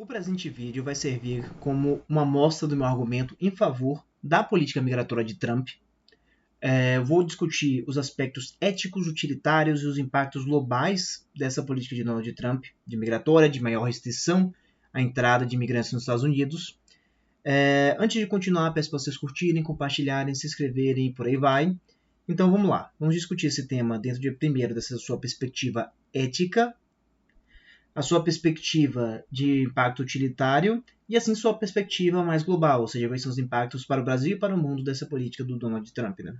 O presente vídeo vai servir como uma amostra do meu argumento em favor da política migratória de Trump. Vou discutir os aspectos éticos, utilitários e os impactos globais dessa política de Donald Trump, de migratória, de maior restrição à entrada de imigrantes nos Estados Unidos. Antes de continuar, peço para vocês curtirem, compartilharem, se inscreverem e por aí vai. Então vamos lá, vamos discutir esse tema dentro de primeiro dessa sua perspectiva ética, a sua perspectiva de impacto utilitário e assim sua perspectiva mais global, ou seja, quais são os impactos para o Brasil e para o mundo dessa política do Donald Trump. Né?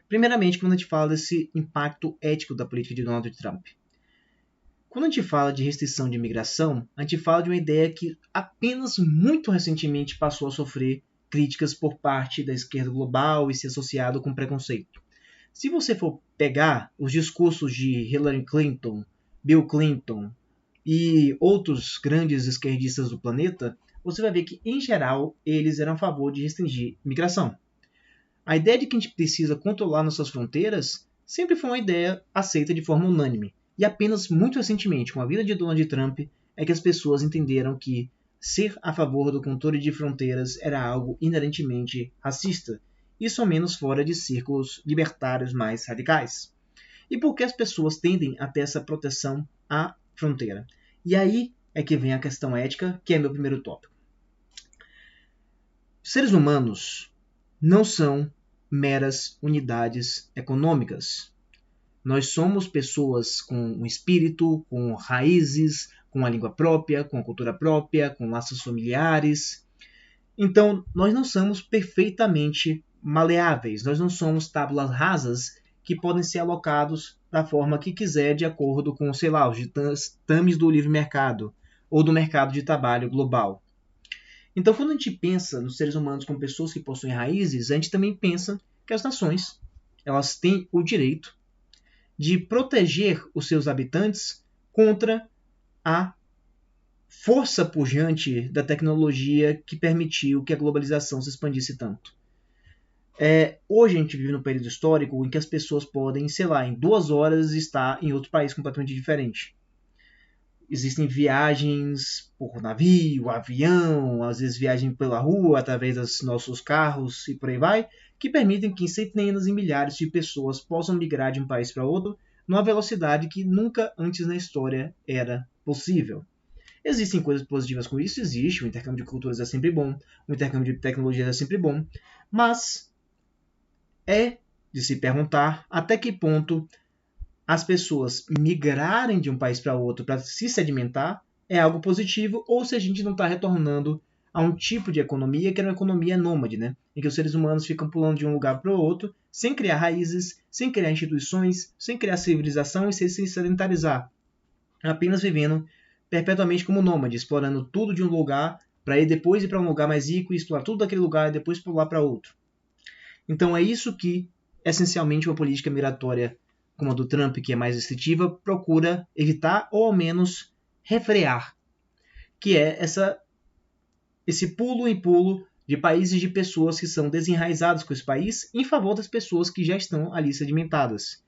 Primeiramente, quando a gente fala desse impacto ético da política de Donald Trump. Quando a gente fala de restrição de imigração, a gente fala de uma ideia que apenas muito recentemente passou a sofrer críticas por parte da esquerda global e se associado com preconceito. Se você for pegar os discursos de Hillary Clinton, Bill Clinton e outros grandes esquerdistas do planeta, você vai ver que, em geral, eles eram a favor de restringir migração. A ideia de que a gente precisa controlar nossas fronteiras sempre foi uma ideia aceita de forma unânime. E apenas muito recentemente, com a vida de Donald Trump, é que as pessoas entenderam que ser a favor do controle de fronteiras era algo inerentemente racista, isso ao menos fora de círculos libertários mais radicais. E por que as pessoas tendem a ter essa proteção à fronteira? E aí é que vem a questão ética, que é meu primeiro tópico. Seres humanos não são meras unidades econômicas. Nós somos pessoas com um espírito, com raízes, com uma língua própria, com uma cultura própria, com laços familiares. Então, nós não somos perfeitamente maleáveis, nós não somos tábuas rasas que podem ser alocados da forma que quiser, de acordo com, sei lá, os ditames do livre mercado ou do mercado de trabalho global. Então, quando a gente pensa nos seres humanos como pessoas que possuem raízes, a gente também pensa que as nações elas têm o direito de proteger os seus habitantes contra a força pujante da tecnologia que permitiu que a globalização se expandisse tanto. Hoje a gente vive num período histórico em que as pessoas podem, sei lá, em 2 horas estar em outro país completamente diferente. Existem viagens por navio, avião, às vezes viagem pela rua através dos nossos carros e por aí vai, que permitem que centenas e milhares de pessoas possam migrar de um país para outro numa velocidade que nunca antes na história era possível. Existem coisas positivas com isso, existe, o intercâmbio de culturas é sempre bom, o intercâmbio de tecnologias é sempre bom, mas é de se perguntar até que ponto as pessoas migrarem de um país para outro para se sedimentar é algo positivo ou se a gente não está retornando a um tipo de economia que era uma economia nômade, né? Em que os seres humanos ficam pulando de um lugar para o outro sem criar raízes, sem criar instituições, sem criar civilização e sem se sedentarizar, apenas vivendo perpetuamente como nômade, explorando tudo de um lugar para ir depois ir para um lugar mais rico e explorar tudo daquele lugar e depois pular para outro. Então é isso que, essencialmente, uma política migratória como a do Trump, que é mais restritiva, procura evitar ou ao menos refrear, que é esse pulo e pulo de países de pessoas que são desenraizadas com esse país em favor das pessoas que já estão ali sedimentadas.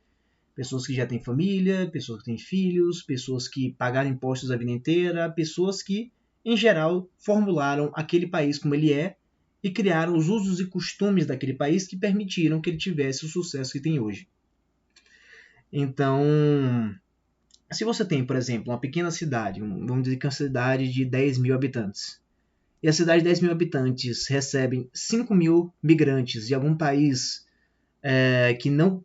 Pessoas que já têm família, pessoas que têm filhos, pessoas que pagaram impostos a vida inteira, pessoas que, em geral, formularam aquele país como ele é e criaram os usos e costumes daquele país que permitiram que ele tivesse o sucesso que tem hoje. Então, se você tem, por exemplo, uma pequena cidade, vamos dizer que é uma cidade de 10 mil habitantes, e a cidade de 10 mil habitantes recebe 5 mil migrantes de algum país que não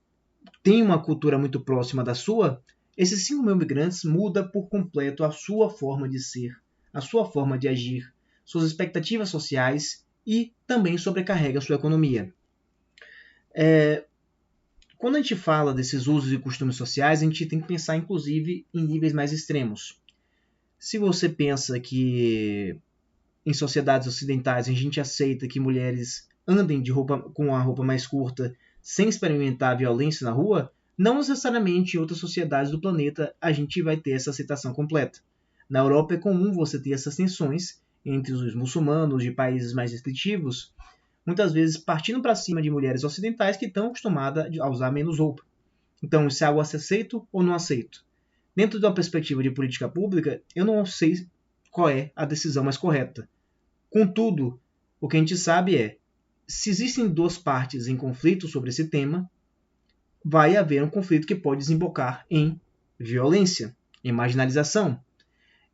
tem uma cultura muito próxima da sua, esses 5 mil migrantes muda por completo a sua forma de ser, a sua forma de agir, suas expectativas sociais e também sobrecarrega a sua economia. Quando a gente fala desses usos e costumes sociais, a gente tem que pensar inclusive em níveis mais extremos. Se você pensa que em sociedades ocidentais a gente aceita que mulheres andem com a roupa mais curta sem experimentar violência na rua, não necessariamente em outras sociedades do planeta a gente vai ter essa aceitação completa. Na Europa é comum você ter essas tensões entre os muçulmanos de países mais restritivos, muitas vezes partindo para cima de mulheres ocidentais que estão acostumadas a usar menos roupa. Então, isso é algo a ser aceito ou não aceito? Dentro de uma perspectiva de política pública, eu não sei qual é a decisão mais correta. Contudo, o que a gente sabe é, se existem duas partes em conflito sobre esse tema, vai haver um conflito que pode desembocar em violência, em marginalização,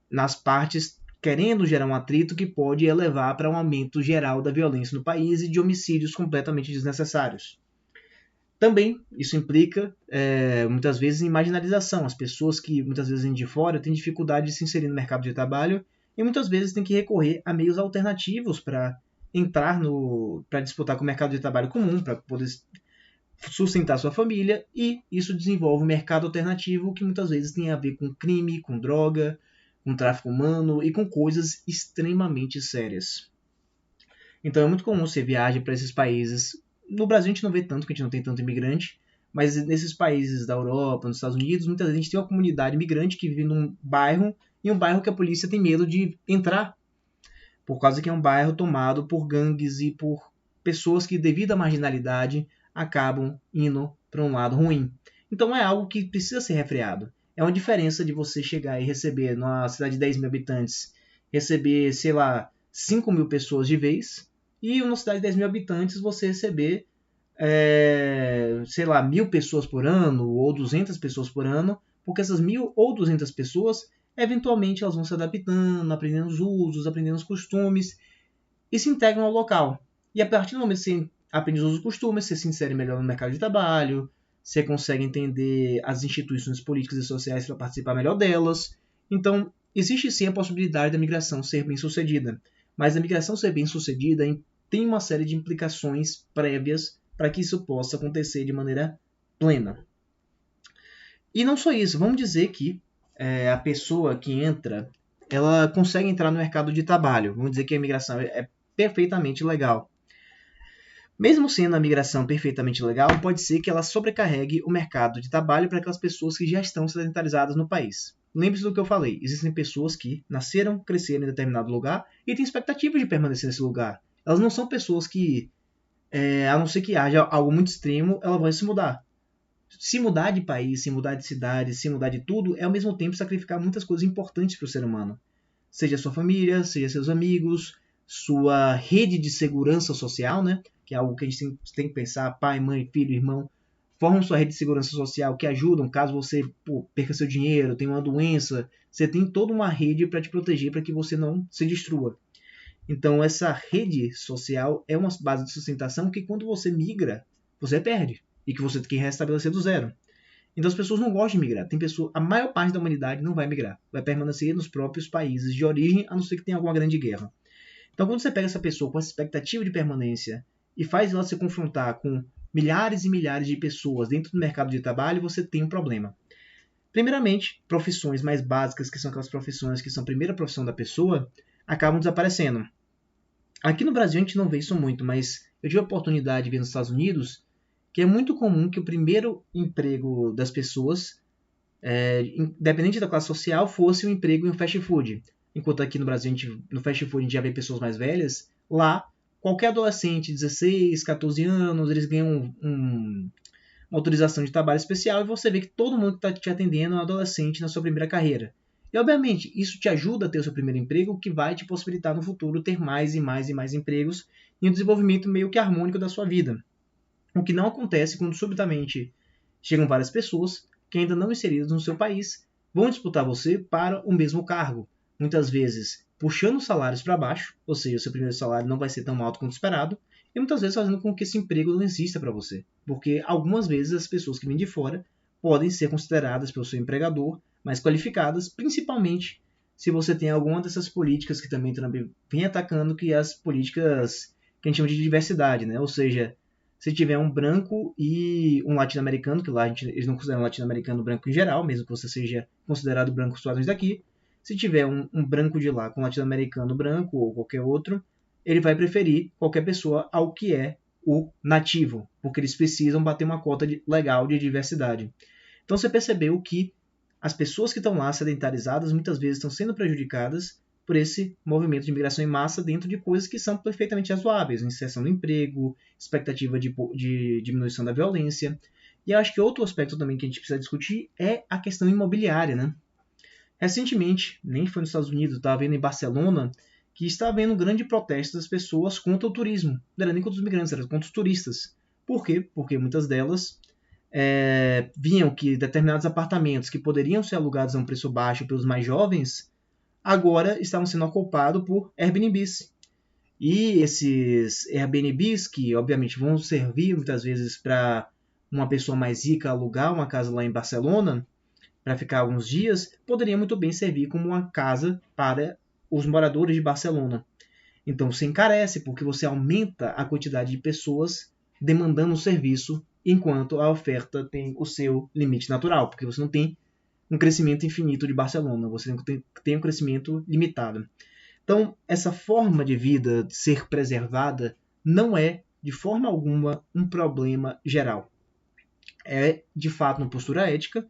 nas partes querendo gerar um atrito que pode elevar para um aumento geral da violência no país e de homicídios completamente desnecessários. Também isso implica, muitas vezes, em marginalização. As pessoas que muitas vezes vêm de fora têm dificuldade de se inserir no mercado de trabalho e muitas vezes têm que recorrer a meios alternativos para entrar para disputar com o mercado de trabalho comum, para poder sustentar sua família, e isso desenvolve um mercado alternativo que muitas vezes tem a ver com crime, com droga, com tráfico humano e com coisas extremamente sérias. Então é muito comum você viajar para esses países. No Brasil a gente não vê tanto, porque a gente não tem tanto imigrante, mas nesses países da Europa, nos Estados Unidos, muitas vezes a gente tem uma comunidade imigrante que vive num bairro, e um bairro que a polícia tem medo de entrar, por causa que é um bairro tomado por gangues e por pessoas que, devido à marginalidade, acabam indo para um lado ruim. Então é algo que precisa ser refreado. É uma diferença de você chegar e receber, numa cidade de 10 mil habitantes, receber, sei lá, 5 mil pessoas de vez, e numa cidade de 10 mil habitantes você receber, sei lá, 1.000 pessoas por ano, ou 200 pessoas por ano, porque essas 1.000 ou 200 pessoas, eventualmente elas vão se adaptando, aprendendo os usos, aprendendo os costumes, e se integram ao local. E a partir do momento que você aprende os costumes, você se insere melhor no mercado de trabalho, você consegue entender as instituições políticas e sociais para participar melhor delas. Então, existe sim a possibilidade da migração ser bem sucedida, mas a migração ser bem sucedida tem uma série de implicações prévias para que isso possa acontecer de maneira plena. E não só isso, vamos dizer que a pessoa que entra, ela consegue entrar no mercado de trabalho. Vamos dizer que a imigração é perfeitamente legal. Mesmo sendo a migração perfeitamente legal, pode ser que ela sobrecarregue o mercado de trabalho para aquelas pessoas que já estão sedentarizadas no país. Lembre-se do que eu falei, existem pessoas que nasceram, cresceram em determinado lugar e têm expectativa de permanecer nesse lugar. Elas não são pessoas que, a não ser que haja algo muito extremo, elas vão se mudar. Se mudar de país, se mudar de cidade, se mudar de tudo, é ao mesmo tempo sacrificar muitas coisas importantes para o ser humano. Seja sua família, seja seus amigos, sua rede de segurança social, né? Que é algo que a gente tem que pensar, pai, mãe, filho, irmão, formam sua rede de segurança social que ajudam caso você perca seu dinheiro, tenha uma doença, você tem toda uma rede para te proteger para que você não se destrua. Então essa rede social é uma base de sustentação que quando você migra, você perde e que você tem que restabelecer do zero. Então as pessoas não gostam de migrar. A maior parte da humanidade não vai migrar, vai permanecer nos próprios países de origem, a não ser que tenha alguma grande guerra. Então quando você pega essa pessoa com essa expectativa de permanência e faz ela se confrontar com milhares e milhares de pessoas dentro do mercado de trabalho, você tem um problema. Primeiramente, profissões mais básicas, que são aquelas profissões que são a primeira profissão da pessoa, acabam desaparecendo. Aqui no Brasil a gente não vê isso muito, mas eu tive a oportunidade de ver nos Estados Unidos que é muito comum que o primeiro emprego das pessoas, independente da classe social, fosse um emprego em fast food. Enquanto aqui no Brasil, no fast food, a gente já vê pessoas mais velhas, lá, qualquer adolescente, 16, 14 anos, eles ganham uma autorização de trabalho especial e você vê que todo mundo que está te atendendo é um adolescente na sua primeira carreira. E, obviamente, isso te ajuda a ter o seu primeiro emprego, o que vai te possibilitar no futuro ter mais e mais e mais empregos e um desenvolvimento meio que harmônico da sua vida. O que não acontece quando subitamente chegam várias pessoas que ainda não inseridas no seu país vão disputar você para o mesmo cargo. Muitas vezes puxando os salários para baixo, ou seja, o seu primeiro salário não vai ser tão alto quanto esperado, e muitas vezes fazendo com que esse emprego não exista para você. Porque algumas vezes as pessoas que vêm de fora podem ser consideradas pelo seu empregador mais qualificadas, principalmente se você tem alguma dessas políticas que também vem atacando, que é as políticas que a gente chama de diversidade, né? Ou seja, se tiver um branco e um latino-americano, que lá eles não consideram latino-americano branco em geral, mesmo que você seja considerado branco nos Estados Unidos daqui, se tiver um branco de lá com latino-americano branco ou qualquer outro, ele vai preferir qualquer pessoa ao que é o nativo, porque eles precisam bater uma cota legal de diversidade. Então você percebeu que as pessoas que estão lá sedentarizadas muitas vezes estão sendo prejudicadas por esse movimento de imigração em massa dentro de coisas que são perfeitamente razoáveis, inserção no emprego, expectativa de diminuição da violência. E eu acho que outro aspecto também que a gente precisa discutir é a questão imobiliária, né? Recentemente, nem foi nos Estados Unidos, estava vendo em Barcelona, que está havendo um grande protesto das pessoas contra o turismo. Não era nem contra os migrantes, era contra os turistas. Por quê? Porque muitas delas viam que determinados apartamentos que poderiam ser alugados a um preço baixo pelos mais jovens, agora estavam sendo ocupados por Airbnbs. E esses Airbnbs, que obviamente vão servir muitas vezes para uma pessoa mais rica alugar uma casa lá em Barcelona, para ficar alguns dias, poderia muito bem servir como uma casa para os moradores de Barcelona. Então você encarece porque você aumenta a quantidade de pessoas demandando o serviço, enquanto a oferta tem o seu limite natural, porque você não tem um crescimento infinito de Barcelona, você tem um crescimento limitado. Então, essa forma de vida ser preservada não é, de forma alguma, um problema geral. É, de fato, uma postura ética,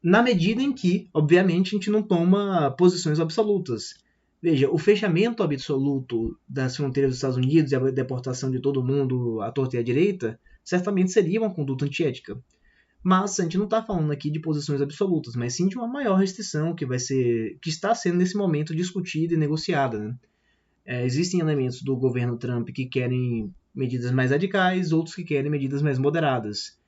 na medida em que, obviamente, a gente não toma posições absolutas. Veja, o fechamento absoluto das fronteiras dos Estados Unidos e a deportação de todo mundo à torta e à direita certamente seria uma conduta antiética. Mas a gente não está falando aqui de posições absolutas, mas sim de uma maior restrição que está sendo nesse momento discutida e negociada. Né? Existem elementos do governo Trump que querem medidas mais radicais, outros que querem medidas mais moderadas.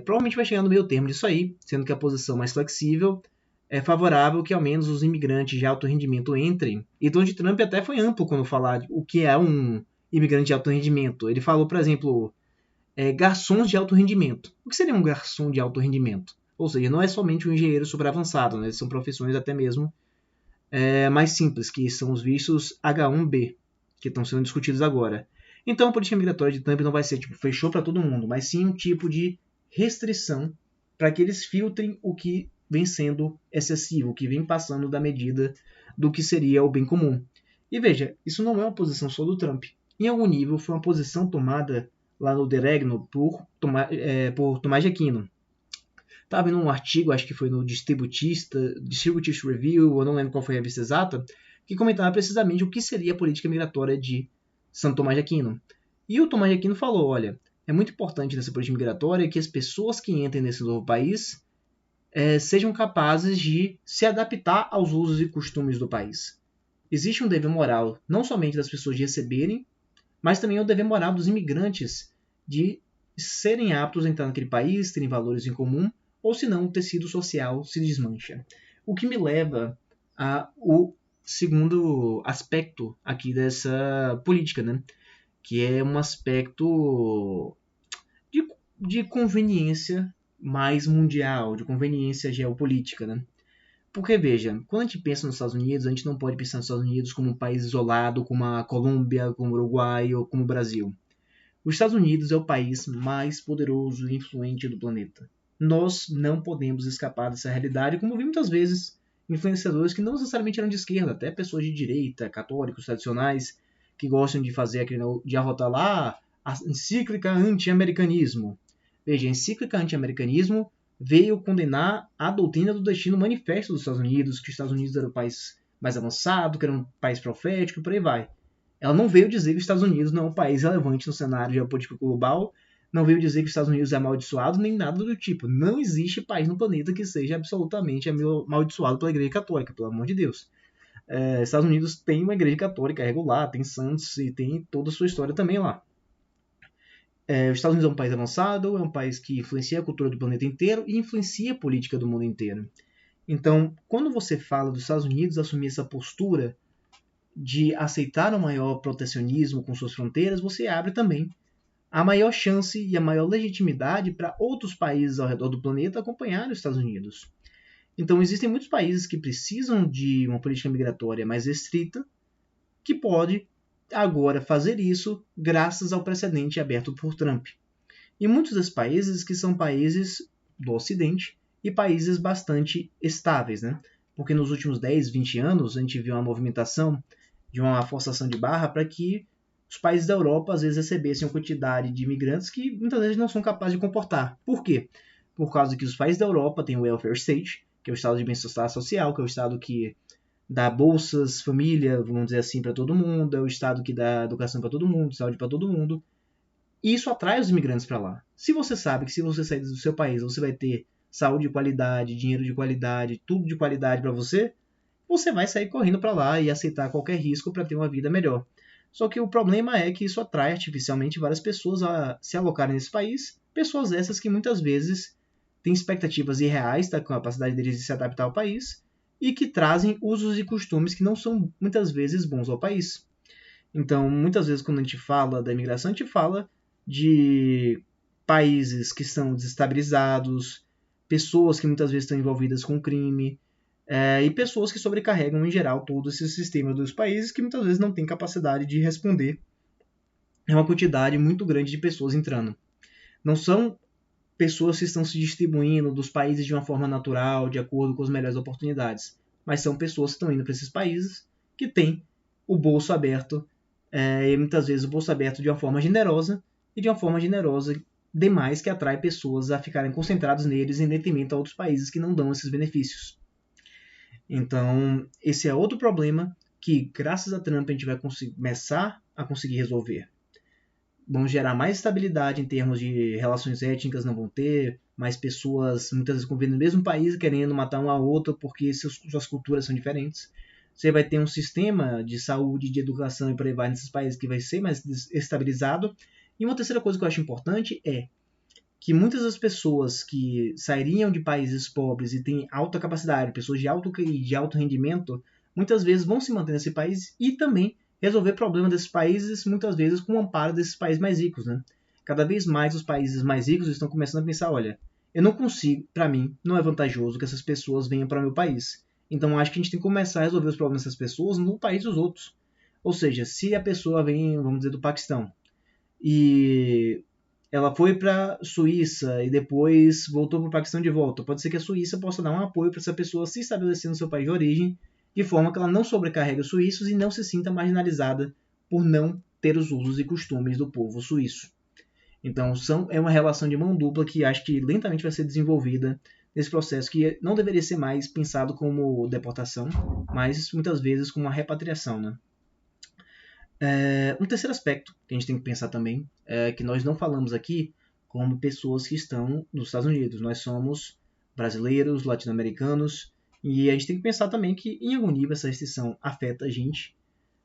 Provavelmente vai chegar no meio termo disso aí, sendo que a posição mais flexível é favorável que ao menos os imigrantes de alto rendimento entrem. E Donald Trump até foi amplo quando falar o que é um imigrante de alto rendimento. Ele falou, por exemplo, garçons de alto rendimento. O que seria um garçom de alto rendimento? Ou seja, não é somente um engenheiro super avançado, né? São profissões até mesmo mais simples, que são os vistos H1B, que estão sendo discutidos agora. Então a política migratória de Trump não vai ser tipo fechou para todo mundo, mas sim um tipo de restrição para que eles filtrem o que vem sendo excessivo, o que vem passando da medida do que seria o bem comum. E veja, isso não é uma posição só do Trump. Em algum nível foi uma posição tomada lá no The Regno por Tomás de Aquino. Estava vendo um artigo, acho que foi no Distributist Review, eu não lembro qual foi a revista exata, que comentava precisamente o que seria a política migratória de Santo Tomás de Aquino. E o Tomás de Aquino falou, olha, é muito importante nessa política migratória que as pessoas que entrem nesse novo país sejam capazes de se adaptar aos usos e costumes do país. Existe um dever moral, não somente das pessoas de receberem, mas também o dever moral dos imigrantes de serem aptos a entrar naquele país, terem valores em comum, ou senão o tecido social se desmancha. O que me leva ao segundo aspecto aqui dessa política, né? Que é um aspecto de conveniência mais mundial, de conveniência geopolítica, né? Porque, veja, quando a gente pensa nos Estados Unidos, a gente não pode pensar nos Estados Unidos como um país isolado, como a Colômbia, como o Uruguai ou como o Brasil. Os Estados Unidos é o país mais poderoso e influente do planeta. Nós não podemos escapar dessa realidade, como vi muitas vezes influenciadores que não necessariamente eram de esquerda, até pessoas de direita, católicos tradicionais, que gostam de fazer de arrotar lá a encíclica anti-americanismo. Veja, a encíclica anti-americanismo veio condenar a doutrina do destino manifesto dos Estados Unidos, que os Estados Unidos era o país mais avançado, que era um país profético, e por aí vai. Ela não veio dizer que os Estados Unidos não é um país relevante no cenário geopolítico global, não veio dizer que os Estados Unidos é amaldiçoado, nem nada do tipo. Não existe país no planeta que seja absolutamente amaldiçoado pela Igreja Católica, pelo amor de Deus. Estados Unidos tem uma Igreja Católica regular, tem santos e tem toda a sua história também lá. Os Estados Unidos é um país avançado, é um país que influencia a cultura do planeta inteiro e influencia a política do mundo inteiro. Então, quando você fala dos Estados Unidos assumir essa postura de aceitar o maior protecionismo com suas fronteiras, você abre também a maior chance e a maior legitimidade para outros países ao redor do planeta acompanharem os Estados Unidos. Então, existem muitos países que precisam de uma política migratória mais restrita, que pode agora fazer isso graças ao precedente aberto por Trump. E muitos desses países que são países do Ocidente e países bastante estáveis, né? Porque nos últimos 10, 20 anos a gente viu uma movimentação de uma forçação de barra para que os países da Europa às vezes recebessem uma quantidade de imigrantes que muitas vezes não são capazes de comportar. Por quê? Por causa que os países da Europa têm o welfare state, que é o estado de bem-estar social, que é o estado que dá bolsas, família, vamos dizer assim, para todo mundo, é o estado que dá educação para todo mundo, saúde para todo mundo. E isso atrai os imigrantes para lá. Se você sabe que se você sair do seu país, você vai ter saúde de qualidade, dinheiro de qualidade, tudo de qualidade para você, você vai sair correndo para lá e aceitar qualquer risco para ter uma vida melhor. Só que o problema é que isso atrai artificialmente várias pessoas a se alocarem nesse país, pessoas essas que muitas vezes têm expectativas irreais da capacidade deles de se adaptar ao país e que trazem usos e costumes que não são muitas vezes bons ao país. Então, muitas vezes quando a gente fala da imigração, a gente fala de países que são desestabilizados, pessoas que muitas vezes estão envolvidas com crime, e pessoas que sobrecarregam em geral todo esse sistema dos países que muitas vezes não têm capacidade de responder a uma quantidade muito grande de pessoas entrando. Não são pessoas que estão se distribuindo dos países de uma forma natural, de acordo com as melhores oportunidades, mas são pessoas que estão indo para esses países que têm o bolso aberto, e muitas vezes o bolso aberto de uma forma generosa, e de uma forma generosa demais que atrai pessoas a ficarem concentradas neles em detrimento a outros países que não dão esses benefícios. Então, esse é outro problema que, graças a Trump, a gente vai começar a conseguir resolver. Vão gerar mais estabilidade em termos de relações étnicas, não vão ter mais pessoas, muitas vezes convivendo no mesmo país, querendo matar uma a outra porque suas culturas são diferentes. Você vai ter um sistema de saúde, de educação e por aí vai nesses países que vai ser mais estabilizado. E uma terceira coisa que eu acho importante é que muitas das pessoas que sairiam de países pobres e têm alta capacidade, pessoas de alto rendimento, muitas vezes vão se manter nesse país e também resolver problemas desses países, muitas vezes com o amparo desses países mais ricos. Né? Cada vez mais os países mais ricos estão começando a pensar, olha, eu não consigo, para mim, não é vantajoso que essas pessoas venham para o meu país. Então acho que a gente tem que começar a resolver os problemas dessas pessoas no país dos outros. Ou seja, se a pessoa vem, vamos dizer, do Paquistão, e ela foi para Suíça e depois voltou para o Paquistão de volta. Pode ser que a Suíça possa dar um apoio para essa pessoa se estabelecer no seu país de origem, de forma que ela não sobrecarregue os suíços e não se sinta marginalizada por não ter os usos e costumes do povo suíço. Então, é uma relação de mão dupla que acho que lentamente vai ser desenvolvida nesse processo que não deveria ser mais pensado como deportação, mas muitas vezes como uma repatriação, né? Um terceiro aspecto que a gente tem que pensar também é que nós não falamos aqui como pessoas que estão nos Estados Unidos. Nós somos brasileiros, latino-americanos, e a gente tem que pensar também que, em algum nível, essa restrição afeta a gente.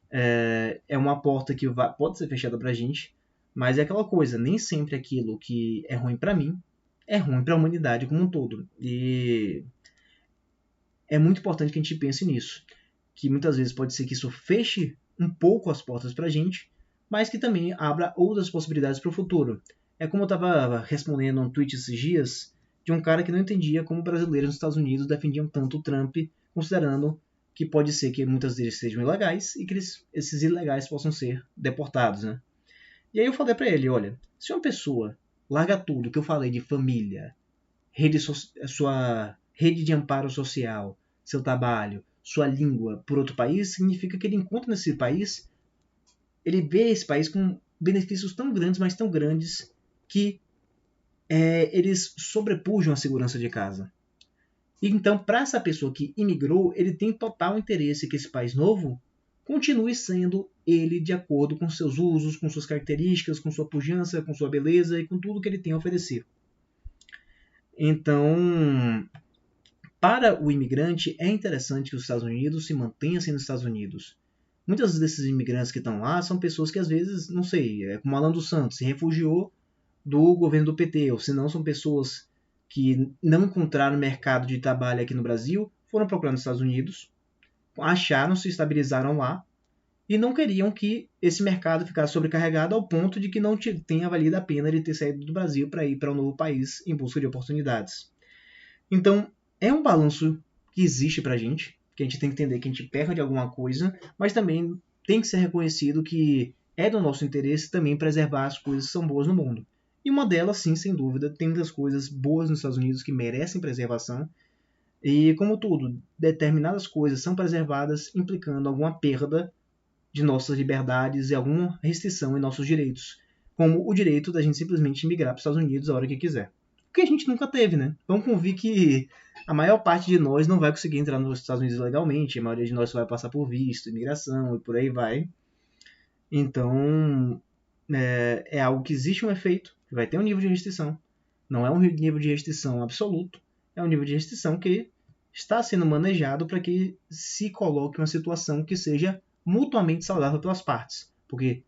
É uma porta que pode ser fechada para a gente, mas é aquela coisa, nem sempre aquilo que é ruim para mim é ruim para a humanidade como um todo. E é muito importante que a gente pense nisso, que muitas vezes pode ser que isso feche um pouco as portas para a gente, mas que também abra outras possibilidades para o futuro. É como eu estava respondendo um tweet esses dias de um cara que não entendia como brasileiros nos Estados Unidos defendiam tanto o Trump, considerando que pode ser que muitas deles sejam ilegais e que esses ilegais possam ser deportados, né? E aí eu falei para ele, olha, se uma pessoa larga tudo que eu falei de família, sua rede de amparo social, seu trabalho, sua língua por outro país, significa que ele encontra nesse país, ele vê esse país com benefícios tão grandes, mas tão grandes, que eles sobrepujam a segurança de casa. E então, para essa pessoa que imigrou, ele tem total interesse que esse país novo continue sendo ele de acordo com seus usos, com suas características, com sua pujança, com sua beleza e com tudo que ele tem a oferecer. Então, para o imigrante, é interessante que os Estados Unidos se mantenham sendo Estados Unidos. Muitos desses imigrantes que estão lá são pessoas que às vezes, não sei, como Alan dos Santos, se refugiou do governo do PT, ou se não são pessoas que não encontraram mercado de trabalho aqui no Brasil, foram procurar nos Estados Unidos, acharam, se estabilizaram lá e não queriam que esse mercado ficasse sobrecarregado ao ponto de que não tenha valido a pena ele ter saído do Brasil para ir para um novo país em busca de oportunidades. Então, é um balanço que existe pra gente, que a gente tem que entender que a gente perde alguma coisa, mas também tem que ser reconhecido que é do nosso interesse também preservar as coisas que são boas no mundo. E uma delas, sim, sem dúvida, tem muitas coisas boas nos Estados Unidos que merecem preservação. E, como tudo, determinadas coisas são preservadas implicando alguma perda de nossas liberdades e alguma restrição em nossos direitos, como o direito da gente simplesmente migrar para os Estados Unidos a hora que quiser. Porque a gente nunca teve, né? Vamos convir que a maior parte de nós não vai conseguir entrar nos Estados Unidos legalmente, a maioria de nós vai passar por visto, imigração e por aí vai. Então, é algo que existe um efeito, que vai ter um nível de restrição. Não é um nível de restrição absoluto, é um nível de restrição que está sendo manejado para que se coloque uma situação que seja mutuamente saudável pelas partes. Porque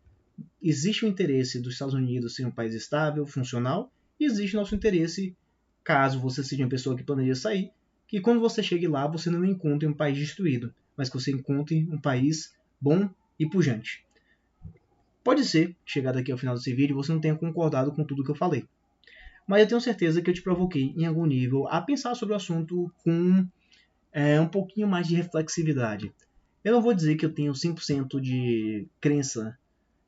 existe o interesse dos Estados Unidos ser um país estável, funcional, e existe o nosso interesse, caso você seja uma pessoa que planeja sair, que quando você chegue lá, você não encontre um país destruído, mas que você encontre um país bom e pujante. Pode ser, chegado aqui ao final desse vídeo, você não tenha concordado com tudo que eu falei. Mas eu tenho certeza que eu te provoquei, em algum nível, a pensar sobre o assunto com um pouquinho mais de reflexividade. Eu não vou dizer que eu tenho 100% de crença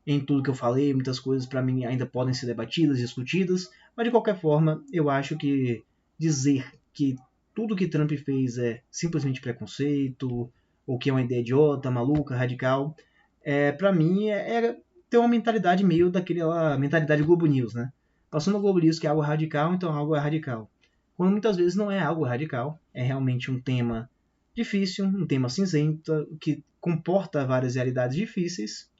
em tudo que eu falei, muitas coisas para mim ainda podem ser debatidas, discutidas, mas de qualquer forma, eu acho que dizer que tudo que Trump fez é simplesmente preconceito, ou que é uma ideia idiota, maluca, radical, para mim é ter uma mentalidade meio daquela mentalidade Globo News, né? Passando no Globo News que é algo radical, então algo é radical. Quando muitas vezes não é algo radical, é realmente um tema difícil, um tema cinzento, que comporta várias realidades difíceis,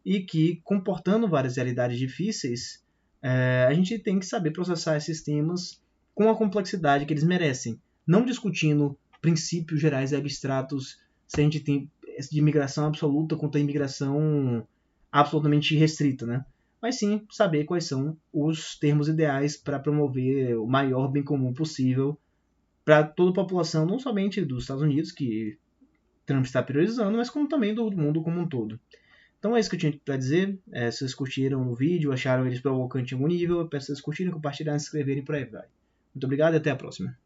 e que, comportando várias realidades difíceis, a gente tem que saber processar esses temas com a complexidade que eles merecem, não discutindo princípios gerais e abstratos se a gente tem de imigração absoluta contra a imigração absolutamente restrita, né? Mas sim saber quais são os termos ideais para promover o maior bem comum possível para toda a população, não somente dos Estados Unidos, que Trump está priorizando, mas como também do mundo como um todo. Então é isso que eu tinha para dizer. Se vocês curtiram o vídeo, acharam eles provocantes em algum nível, eu peço que vocês curtirem, compartilharem, se inscreverem e por aí vai. Muito obrigado e até a próxima.